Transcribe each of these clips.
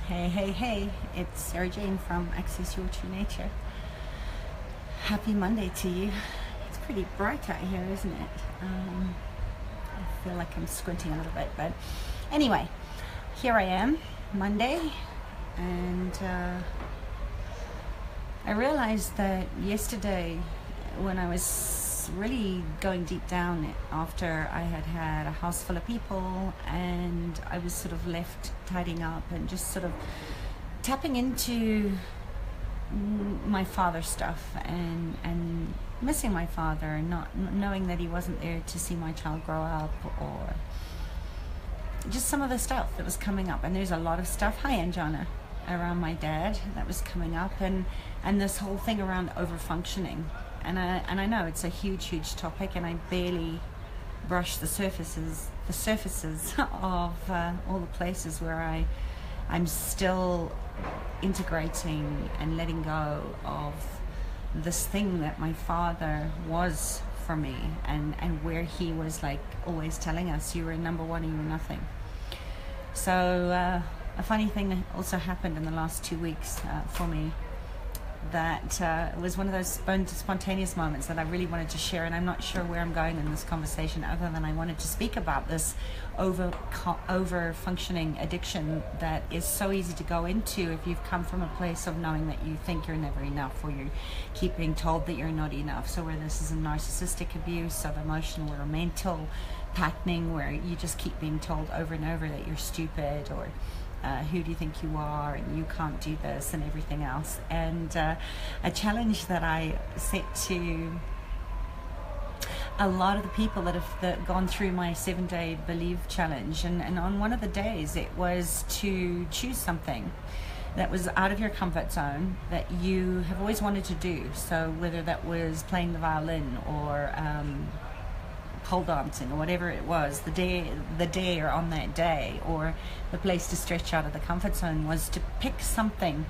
Hey, hey, hey, it's Sarah Jane from Access Your True Nature. Happy Monday to you. It's pretty bright out here, isn't it? I feel like I'm squinting a little bit, but anyway, here I am, Monday, and I realized that yesterday when I was really going deep down after I had had a house full of people and I was sort of left tidying up and just sort of tapping into my father stuff and missing my father and not knowing that he wasn't there to see my child grow up, or just some of the stuff that was coming up. And there's a lot of stuff, hi Anjana, around my dad that was coming up, and this whole thing around over-functioning. And I know it's a huge topic, and I barely brush the surfaces of all the places where I'm still integrating and letting go of this thing that my father was for me, and where he was like always telling us, you were number one and you were nothing. So a funny thing also happened in the last 2 weeks for me, that it was one of those spontaneous moments that I really wanted to share, and I'm not sure where I'm going in this conversation other than I wanted to speak about this over functioning addiction that is so easy to go into if you've come from a place of knowing that you think you're never enough, or you keep being told that you're not enough. So where this is a narcissistic abuse of emotional or mental patterning, where you just keep being told over and over that you're stupid, or who do you think you are, and you can't do this, and everything else. And a challenge that I set to a lot of the people that have gone through my 7-day Believe challenge, and on one of the days it was to choose something that was out of your comfort zone that you have always wanted to do. So whether that was playing the violin or pole dancing or whatever it was, the day or on that day, or the place to stretch out of the comfort zone, was to pick something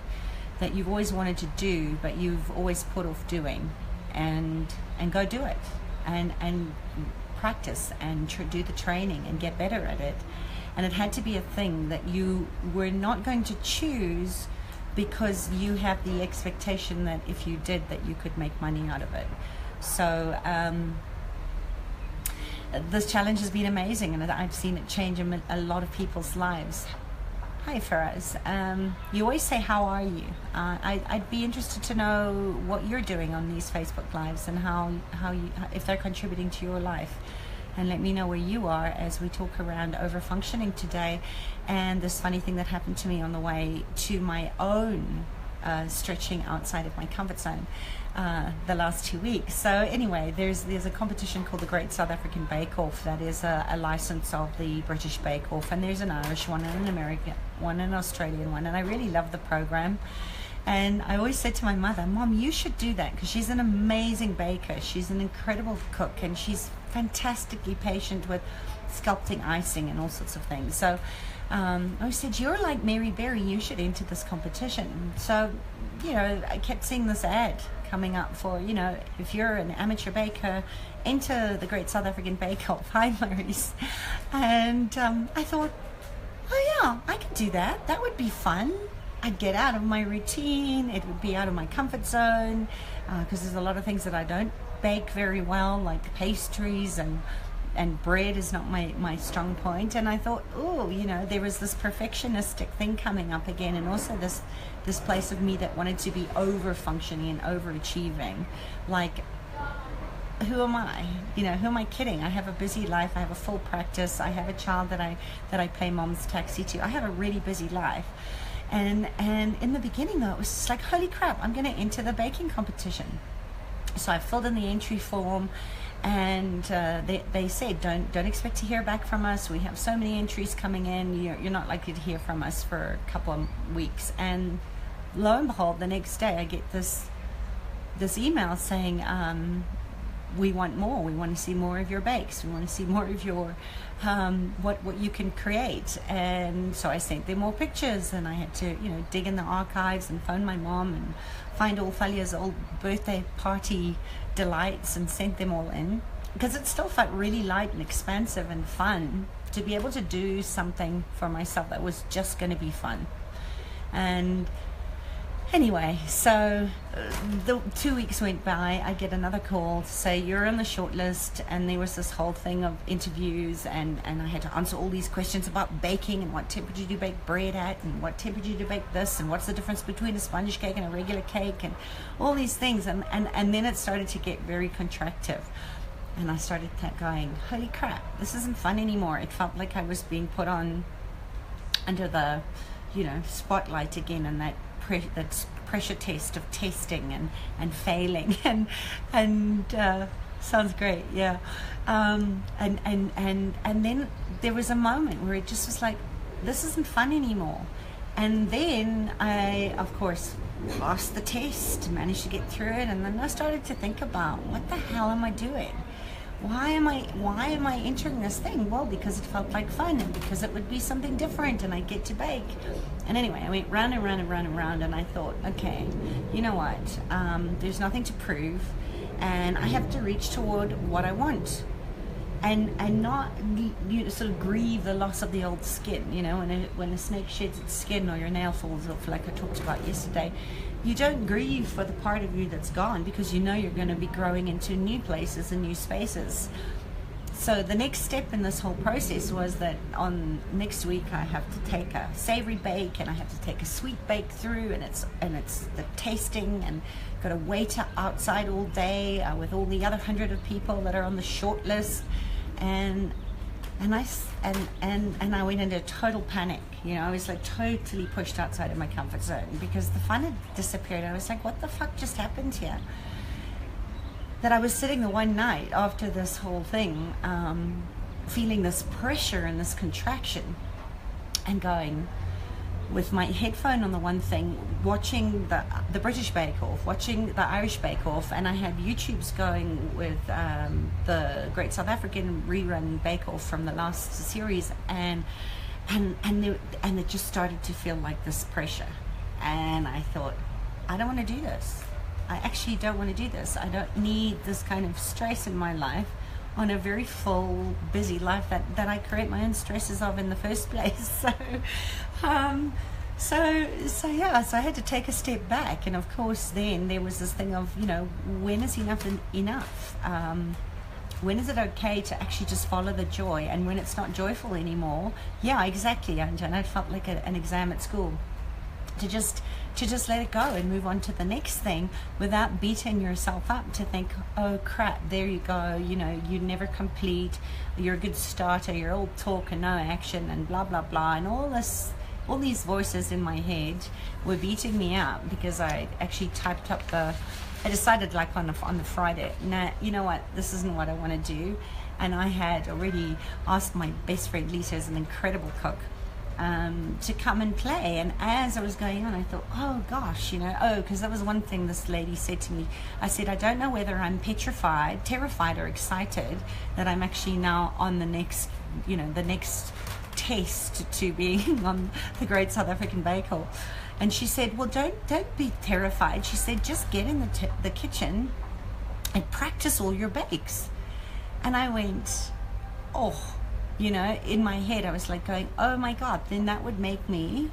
that you've always wanted to do but you've always put off doing, and go do it, and practice and do the training and get better at it. And it had to be a thing that you were not going to choose because you have the expectation that if you did that you could make money out of it. So this challenge has been amazing, and I've seen it change a lot of people's lives. Hi Faraz. You always say, how are you? I'd be interested to know what you're doing on these Facebook Lives, and how you, if they're contributing to your life. And let me know where you are as we talk around over-functioning today, and this funny thing that happened to me on the way to my own stretching outside of my comfort zone the last 2 weeks. So anyway, there's a competition called the Great South African Bake Off that is a license of the British Bake Off, and there's an Irish one and an American one and an Australian one, and I really love the program. And I always said to my mother, Mom, you should do that, because she's an amazing baker, she's an incredible cook, and she's fantastically patient with sculpting icing and all sorts of things. So I said, you're like Mary Berry, you should enter this competition. So, I kept seeing this ad coming up for, if you're an amateur baker, enter the Great South African Bake Off. Hi, Maurice. And I thought, oh yeah, I could do that. That would be fun. I'd get out of my routine. It would be out of my comfort zone, because there's a lot of things that I don't bake very well, like pastries, and bread is not my strong point. And I thought, there was this perfectionistic thing coming up again, and also this place of me that wanted to be over-functioning and overachieving. Like, who am I? Who am I kidding? I have a busy life. I have a full practice. I have a child that I pay mom's taxi to. I have a really busy life. And in the beginning, though, it was just like, holy crap, I'm going to enter the baking competition. So I filled in the entry form, and they said, don't expect to hear back from us. We have so many entries coming in. You're not likely to hear from us for a couple of weeks. And lo and behold, the next day I get this email saying, we want more. We want to see more of your bakes. We want to see more of your what you can create. And so I sent them more pictures, and I had to dig in the archives and phone my mom and find all Thalia's old birthday party delights and sent them all in, because it still felt really light and expansive and fun to be able to do something for myself that was just going to be fun. And anyway, so the 2 weeks went by. I get another call to say you're on the short list, and there was this whole thing of interviews, and I had to answer all these questions about baking and what temperature do you bake bread at, and what temperature do you bake this, and what's the difference between a sponge cake and a regular cake, and all these things. And then it started to get very contractive. And I started going, holy crap, this isn't fun anymore. It felt like I was being put on under the, spotlight again, and that pressure test of testing and failing and sounds great, yeah. And then there was a moment where it just was like, this isn't fun anymore. And then I, of course, passed the test, managed to get through it, and then I started to think about, what the hell am I doing? Why am I entering this thing? Well, because it felt like fun, and because it would be something different, and I'd get to bake. And anyway, I went round and round and round and round, and I thought, okay, you know what? There's nothing to prove, and I have to reach toward what I want, and not sort of grieve the loss of the old skin. When a snake sheds its skin, or your nail falls off, like I talked about yesterday. You don't grieve for the part of you that's gone, because you're going to be growing into new places and new spaces. So the next step in this whole process was that on next week I have to take a savory bake, and I have to take a sweet bake through, and it's the tasting, and got to wait outside all day with all the other 100 of people that are on the short list, and I went into total panic. I was like totally pushed outside of my comfort zone, because the fun had disappeared. I was like, what the fuck just happened here? That I was sitting the one night after this whole thing, feeling this pressure and this contraction, and going with my headphone on the one thing, watching the British Bake Off, watching the Irish Bake Off, and I had YouTubes going with the Great South African rerun Bake Off from the last series, and it just started to feel like this pressure. And I thought, I don't want to do this. I actually don't want to do this. I don't need this kind of stress in my life, on a very full, busy life that I create my own stresses of in the first place. So I had to take a step back. And of course, then there was this thing of, when is enough enough? When is it okay to actually just follow the joy? And when it's not joyful anymore, yeah, exactly, Anja. And I felt like an exam at school. To just let it go and move on to the next thing, without beating yourself up to think, oh crap, there you go, you never complete, you're a good starter, you're all talk and no action, and blah blah blah, and all these voices in my head were beating me up, because I actually typed up I decided, like on the Friday, nah, you know what, this isn't what I want to do. And I had already asked my best friend Lisa, who's an incredible cook, to come and play. And as I was going on, I thought, oh gosh, because that was one thing this lady said to me. I said, I don't know whether I'm petrified, terrified, or excited that I'm actually now on the next test to being on the Great South African Bake Off. And she said, well, don't be terrified. She said, just get in the kitchen and practice all your bakes. And I went, oh, in my head, I was like going, oh my God, then that would make me,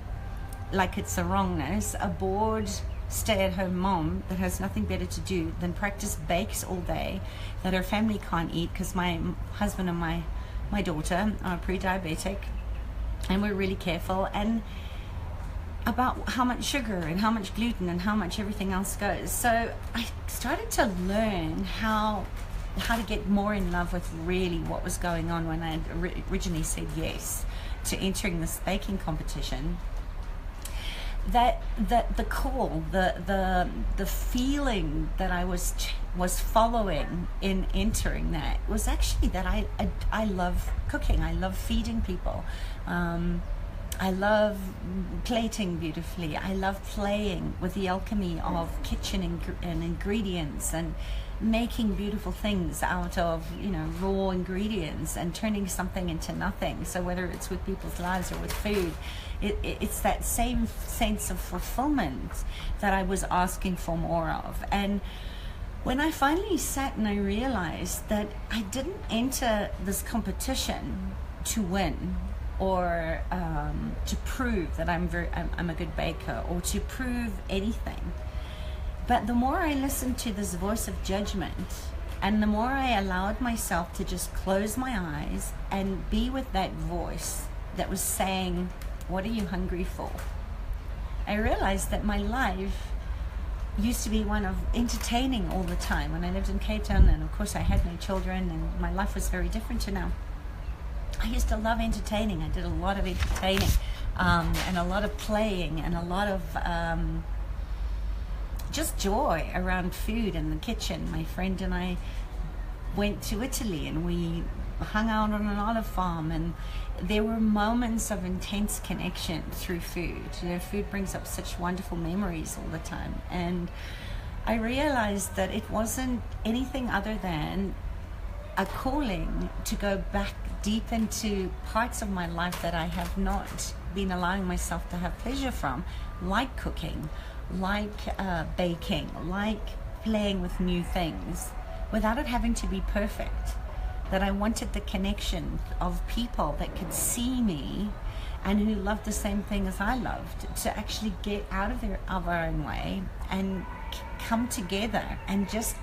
like it's a wrongness, a bored stay-at-home mom that has nothing better to do than practice bakes all day that her family can't eat, because my husband and my daughter are pre-diabetic, and we're really careful and about how much sugar and how much gluten and how much everything else goes. So I started to learn how to get more in love with really what was going on when I had originally said yes to entering this baking competition. That the call, the feeling that I was following in entering that was actually that I love cooking. I love feeding people. I love plating beautifully. I love playing with the alchemy of kitchen and ingredients, and making beautiful things out of raw ingredients and turning something into nothing. So whether it's with people's lives or with food, it's that same sense of fulfillment that I was asking for more of. And when I finally sat and I realized that I didn't enter this competition to win, or to prove that I'm a good baker, or to prove anything. But the more I listened to this voice of judgment, and the more I allowed myself to just close my eyes and be with that voice that was saying, what are you hungry for? I realized that my life used to be one of entertaining all the time when I lived in Cape Town, and of course I had no children, and my life was very different to now. I used to love entertaining. I did a lot of entertaining, and a lot of playing, and a lot of just joy around food in the kitchen. My friend and I went to Italy, and we hung out on an olive farm, and there were moments of intense connection through food. You know, food brings up such wonderful memories all the time. And I realized that it wasn't anything other than a calling to go back deep into parts of my life that I have not been allowing myself to have pleasure from, like cooking, like baking, like playing with new things, without it having to be perfect. That I wanted the connection of people that could see me and who loved the same thing as I loved, to actually get out of our own way and come together and just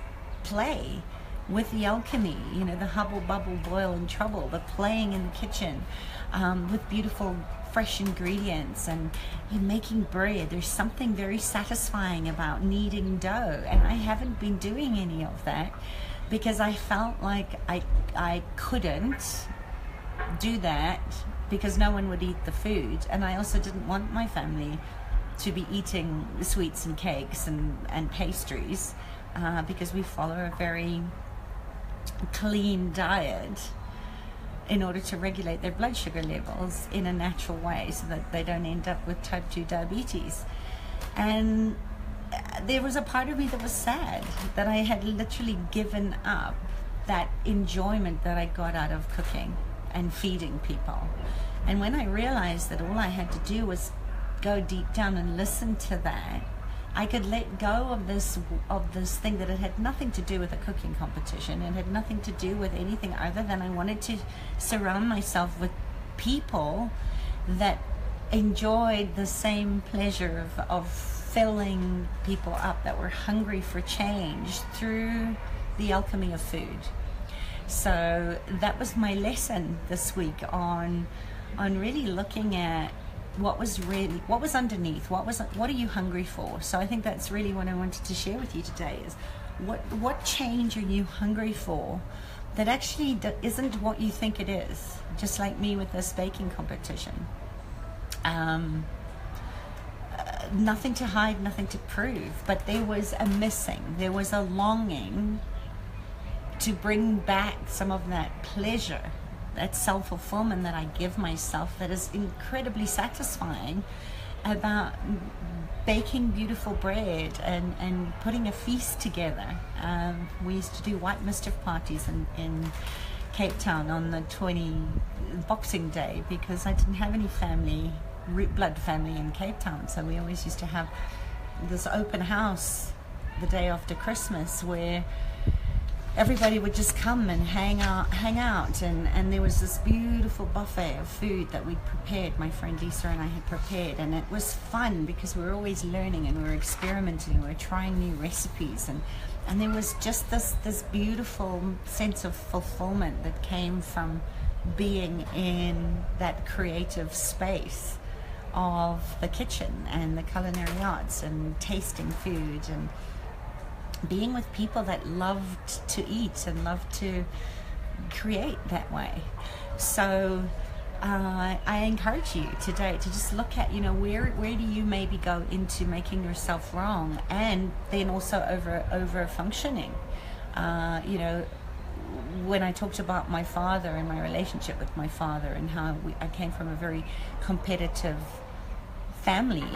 play with the alchemy, you know, the hubble, bubble, boil and trouble, the playing in the kitchen with beautiful fresh ingredients, and making bread. There's something very satisfying about kneading dough, and I haven't been doing any of that because I felt like I couldn't do that because no one would eat the food, and I also didn't want my family to be eating sweets and cakes and pastries because we follow a very clean diet in order to regulate their blood sugar levels in a natural way so that they don't end up with type 2 diabetes. And there was a part of me that was sad that I had literally given up that enjoyment that I got out of cooking and feeding people. And when I realized that all I had to do was go deep down and listen to that, I could let go of this thing that it had nothing to do with a cooking competition. It had nothing to do with anything other than I wanted to surround myself with people that enjoyed the same pleasure of filling people up, that were hungry for change through the alchemy of food. So that was my lesson this week on really looking at what was underneath, what are you hungry for. So I think that's really what I wanted to share with you today, is what change are you hungry for that actually isn't what you think it is, just like me with this baking competition. Nothing to hide, nothing to prove, but there was a missing, there was a longing to bring back some of that pleasure, that self-fulfillment that I give myself, that is incredibly satisfying, about baking beautiful bread and putting a feast together. We used to do white mischief parties in Cape Town on the Boxing Day, because I didn't have any blood family in Cape Town, so we always used to have this open house the day after Christmas where everybody would just come and hang out, and there was this beautiful buffet of food that we'd prepared, my friend Lisa and I had prepared, and it was fun because we were always learning and we were experimenting, we were trying new recipes, and there was just this beautiful sense of fulfillment that came from being in that creative space of the kitchen and the culinary arts and tasting food and being with people that loved to eat and loved to create that way. So I encourage you today to just look at, where do you maybe go into making yourself wrong, and then also over functioning. When I talked about my father and my relationship with my father and how I came from a very competitive family,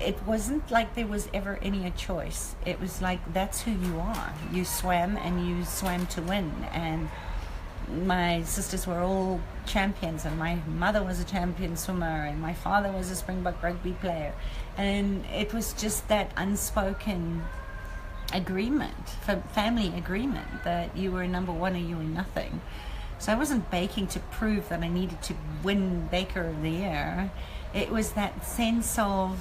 it wasn't like there was ever any choice. It was like, that's who you are. You swam, and you swam to win. And my sisters were all champions, and my mother was a champion swimmer, and my father was a Springbok rugby player. And it was just that unspoken agreement, family agreement, that you were number one or you were nothing. So I wasn't baking to prove that I needed to win Baker of the Year. It was that sense of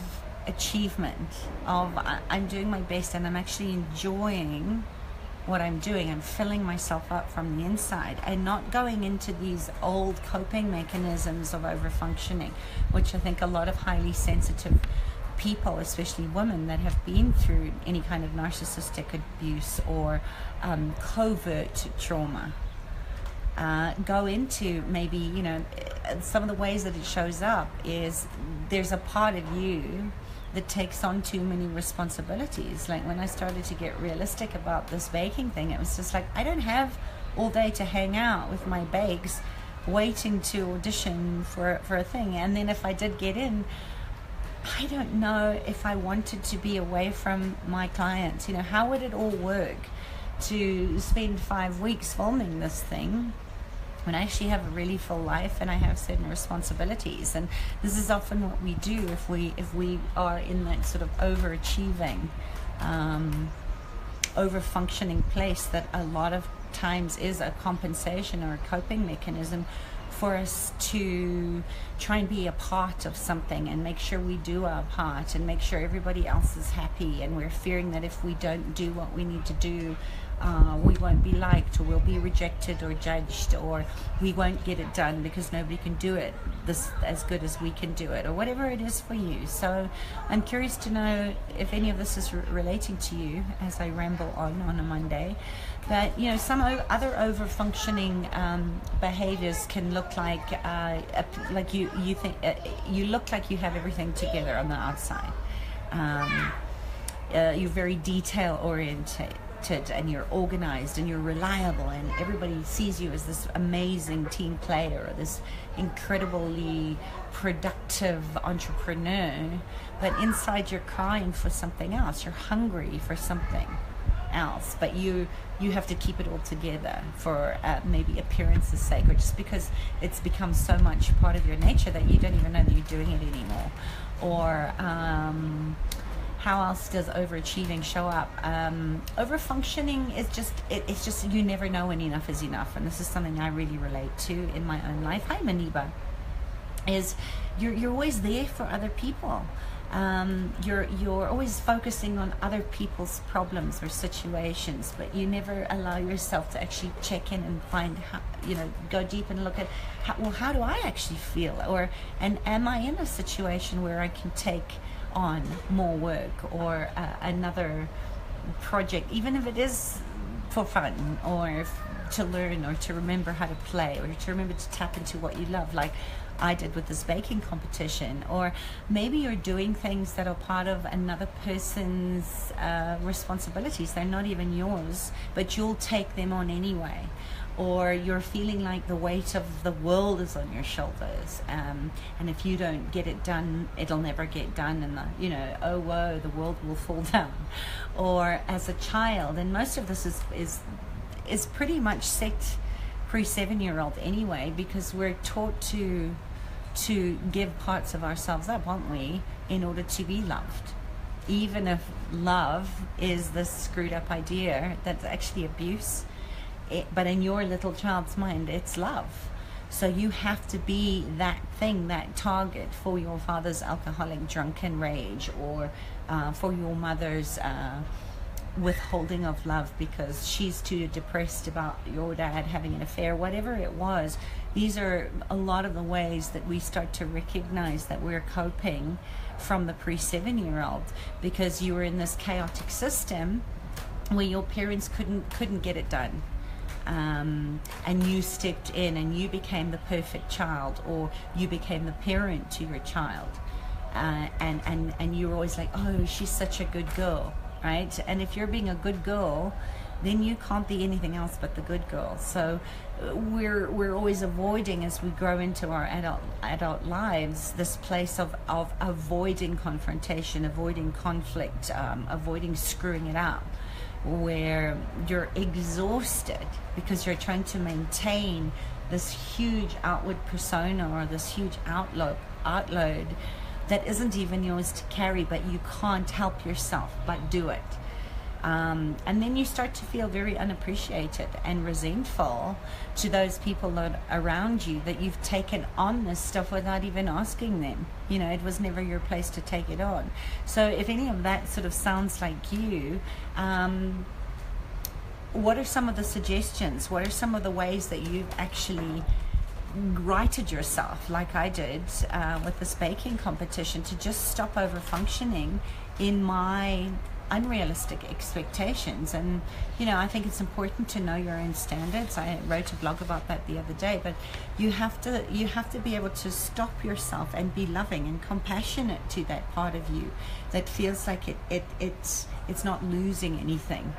achievement, of I'm doing my best and I'm actually enjoying what I'm doing. I'm filling myself up from the inside and not going into these old coping mechanisms of overfunctioning, which I think a lot of highly sensitive people, especially women that have been through any kind of narcissistic abuse or covert trauma, go into. Maybe, you know, some of the ways that it shows up is there's a part of you that takes on too many responsibilities. Like when I started to get realistic about this baking thing, it was just like, I don't have all day to hang out with my bakes waiting to audition for a thing. And then if I did get in, I don't know if I wanted to be away from my clients. You know, how would it all work to spend 5 weeks filming this thing when I actually have a really full life and I have certain responsibilities? And this is often what we do if we are in that sort of overachieving, over-functioning place that a lot of times is a compensation or a coping mechanism for us to try and be a part of something and make sure we do our part and make sure everybody else is happy, and we're fearing that if we don't do what we need to do, we won't be liked, or we'll be rejected or judged, or we won't get it done because nobody can do it this as good as we can do it, or whatever it is for you. So I'm curious to know if any of this is relating to you as I ramble on a Monday. But, you know, some other over-functioning behaviors can look like you think you look like you have everything together on the outside. You're very detail-oriented, and you're organized and you're reliable, and everybody sees you as this amazing team player or this incredibly productive entrepreneur, but inside you're crying for something else. You're hungry for something else, but you have to keep it all together for maybe appearance's sake, or just because it's become so much part of your nature that you don't even know that you're doing it anymore. Or how else does overachieving show up? Overfunctioning is it's just you never know when enough is enough, and this is something I really relate to in my own life. Hi, Maniba. Is you're always there for other people. You're always focusing on other people's problems or situations, but you never allow yourself to actually check in and find how, go deep and look at how do I actually feel, and am I in a situation where I can take on more work or another project, even if it is for fun or to learn or to remember how to play or to remember to tap into what you love, like I did with this baking competition. Or maybe you're doing things that are part of another person's responsibilities. They're not even yours, but you'll take them on anyway. Or you're feeling like the weight of the world is on your shoulders, and if you don't get it done, it'll never get done, and oh whoa, the world will fall down. Or as a child, and most of this is pretty much set pre-7-year-old anyway, because we're taught to give parts of ourselves up, aren't we, in order to be loved, even if love is this screwed up idea that's actually abuse. But in your little child's mind, it's love. So you have to be that thing, that target for your father's alcoholic drunken rage, or for your mother's withholding of love because she's too depressed about your dad having an affair, whatever it was. These are a lot of the ways that we start to recognize that we're coping from the pre-7-year-old, because you were in this chaotic system where your parents couldn't get it done. And you stepped in and you became the perfect child, or you became the parent to your child, and you're always like, oh, she's such a good girl, right? And if you're being a good girl, then you can't be anything else but the good girl. So we're always avoiding, as we grow into our adult lives, this place of avoiding confrontation, avoiding conflict, avoiding screwing it up, where you're exhausted because you're trying to maintain this huge outward persona or this huge outload that isn't even yours to carry, but you can't help yourself but do it. And then you start to feel very unappreciated and resentful to those people that around you, that you've taken on this stuff without even asking them. You know, it was never your place to take it on. So if any of that sort of sounds like you, what are some of the suggestions? What are some of the ways that you've actually righted yourself, like I did with this baking competition, to just stop over functioning in my unrealistic expectations? And you know, I think it's important to know your own standards. I wrote a blog about that the other day, but you have to be able to stop yourself and be loving and compassionate to that part of you that feels like it's not losing anything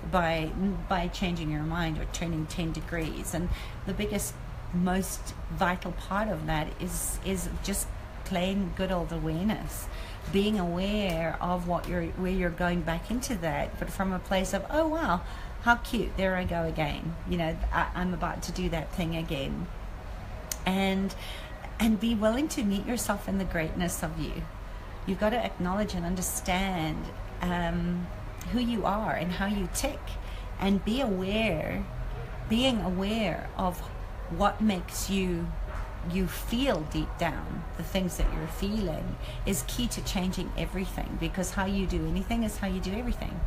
by changing your mind or turning 10 degrees. And the biggest, most vital part of that is just plain good old awareness, being aware of where you're going back into that, but from a place of, oh wow, how cute, there I go again, you know, I'm about to do that thing again. And be willing to meet yourself in the greatness of you. You've got to acknowledge and understand who you are and how you tick, and being aware of what makes you feel deep down. The things that you're feeling is key to changing everything, because how you do anything is how you do everything.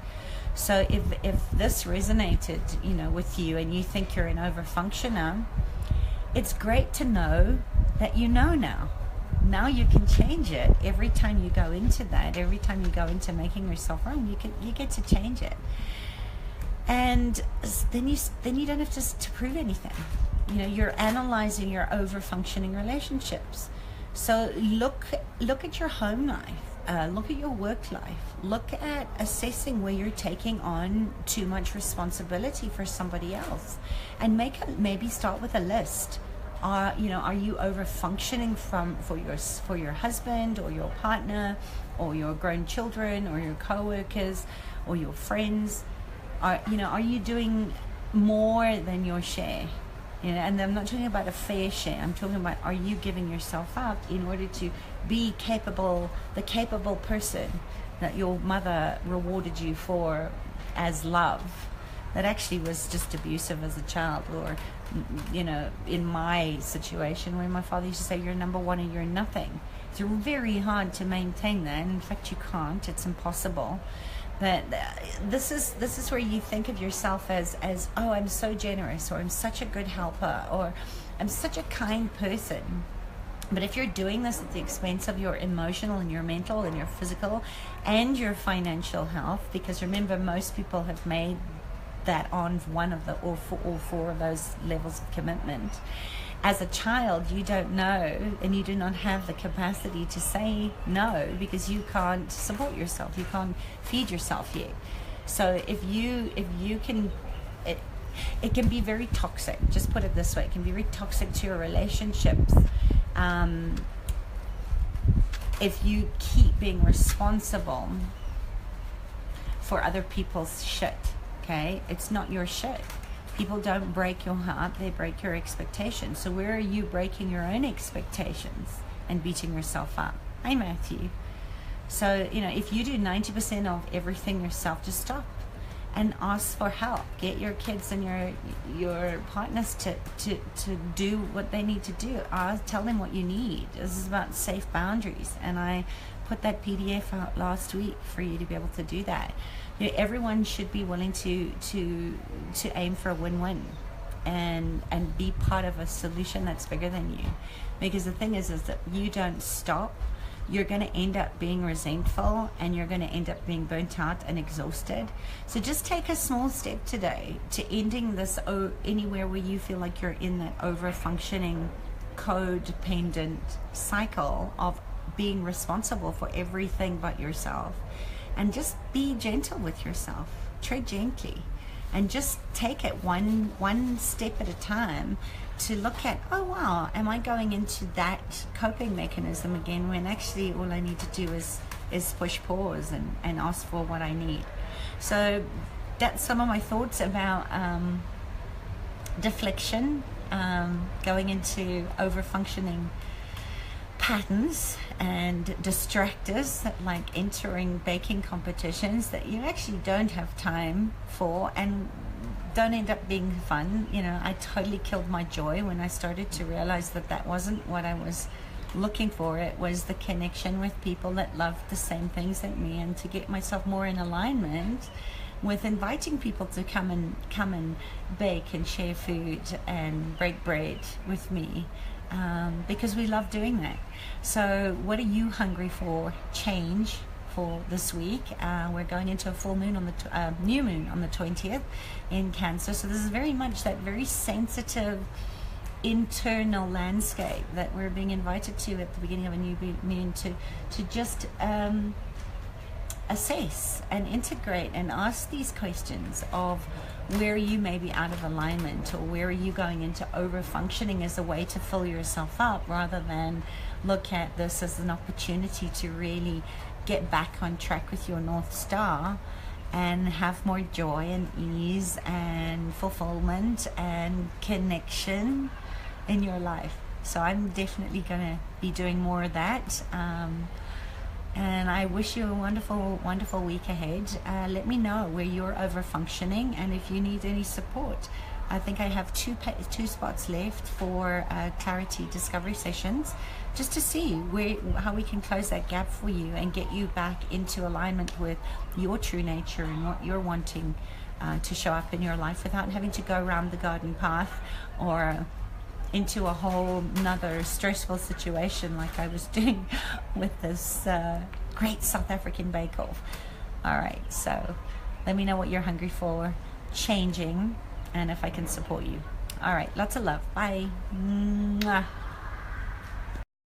So if this resonated, you know, with you, and you think you're an overfunctioner, it's great to know that you know now. Now you can change it. Every time you go into that, every time you go into making yourself wrong, you get to change it. And then you don't have to prove anything. You know, you're analyzing your over-functioning relationships. So look at your home life, look at your work life, look at assessing where you're taking on too much responsibility for somebody else, and maybe start with a list. You know, are you over-functioning for your husband or your partner or your grown children or your co-workers or your friends? Are you doing more than your share? You know, and I'm not talking about a fair share. I'm talking about, are you giving yourself up in order to be the capable person that your mother rewarded you for as love, that actually was just abusive as a child? Or, you know, in my situation, where my father used to say, you're number one and you're nothing. It's very hard to maintain that. In fact, you can't. It's impossible. But this is where you think of yourself as oh, I'm so generous, or I'm such a good helper, or I'm such a kind person. But if you're doing this at the expense of your emotional and your mental and your physical and your financial health, because remember, most people have made that on one of the all four of those levels of commitment. As a child, you don't know, and you do not have the capacity to say no, because you can't support yourself, you can't feed yourself yet. So if you can, it can be very toxic. Just put it this way: it can be very toxic to your relationships if you keep being responsible for other people's shit. Okay, it's not your shit. People don't break your heart, they break your expectations. So where are you breaking your own expectations and beating yourself up? Hi, Matthew. So, you know, if you do 90% of everything yourself, just stop and ask for help. Get your kids and your partners to do what they need to do. Tell them what you need. This is about safe boundaries. And I put that PDF out last week for you to be able to do that. You know, everyone should be willing to aim for a win-win and be part of a solution that's bigger than you. Because the thing is that you don't stop, you're going to end up being resentful, and you're going to end up being burnt out and exhausted. So just take a small step today to ending this anywhere where you feel like you're in that over-functioning codependent cycle of being responsible for everything but yourself. And just be gentle with yourself. Tread gently. And just take it one step at a time to look at, oh wow, am I going into that coping mechanism again, when actually all I need to do is push pause and ask for what I need. So that's some of my thoughts about deflection, going into over-functioning patterns and distractors like entering baking competitions that you actually don't have time for and don't end up being fun. You know, I totally killed my joy when I started to realize that that wasn't what I was looking for. It was the connection with people that loved the same things as me, and to get myself more in alignment with inviting people to come and bake and share food and break bread with me, because we love doing that. So what are you hungry for change for this week? We're going into a full moon on the new moon on the 20th in Cancer, so this is very much that very sensitive internal landscape that we're being invited to at the beginning of a new moon, to just assess and integrate and ask these questions of where you may be out of alignment, or where are you going into over functioning as a way to fill yourself up, rather than look at this as an opportunity to really get back on track with your North Star and have more joy and ease and fulfillment and connection in your life. So I'm definitely going to be doing more of that. And I wish you a wonderful, wonderful week ahead. Let me know where you're over functioning, and if you need any support. I think I have two spots left for clarity discovery sessions, just to see how we can close that gap for you and get you back into alignment with your true nature and what you're wanting to show up in your life, without having to go around the garden path or into a whole nother stressful situation like I was doing with this great South African bake-off. All right, so let me know what you're hungry for changing, and if I can support you. All right, lots of love. Bye. Mwah.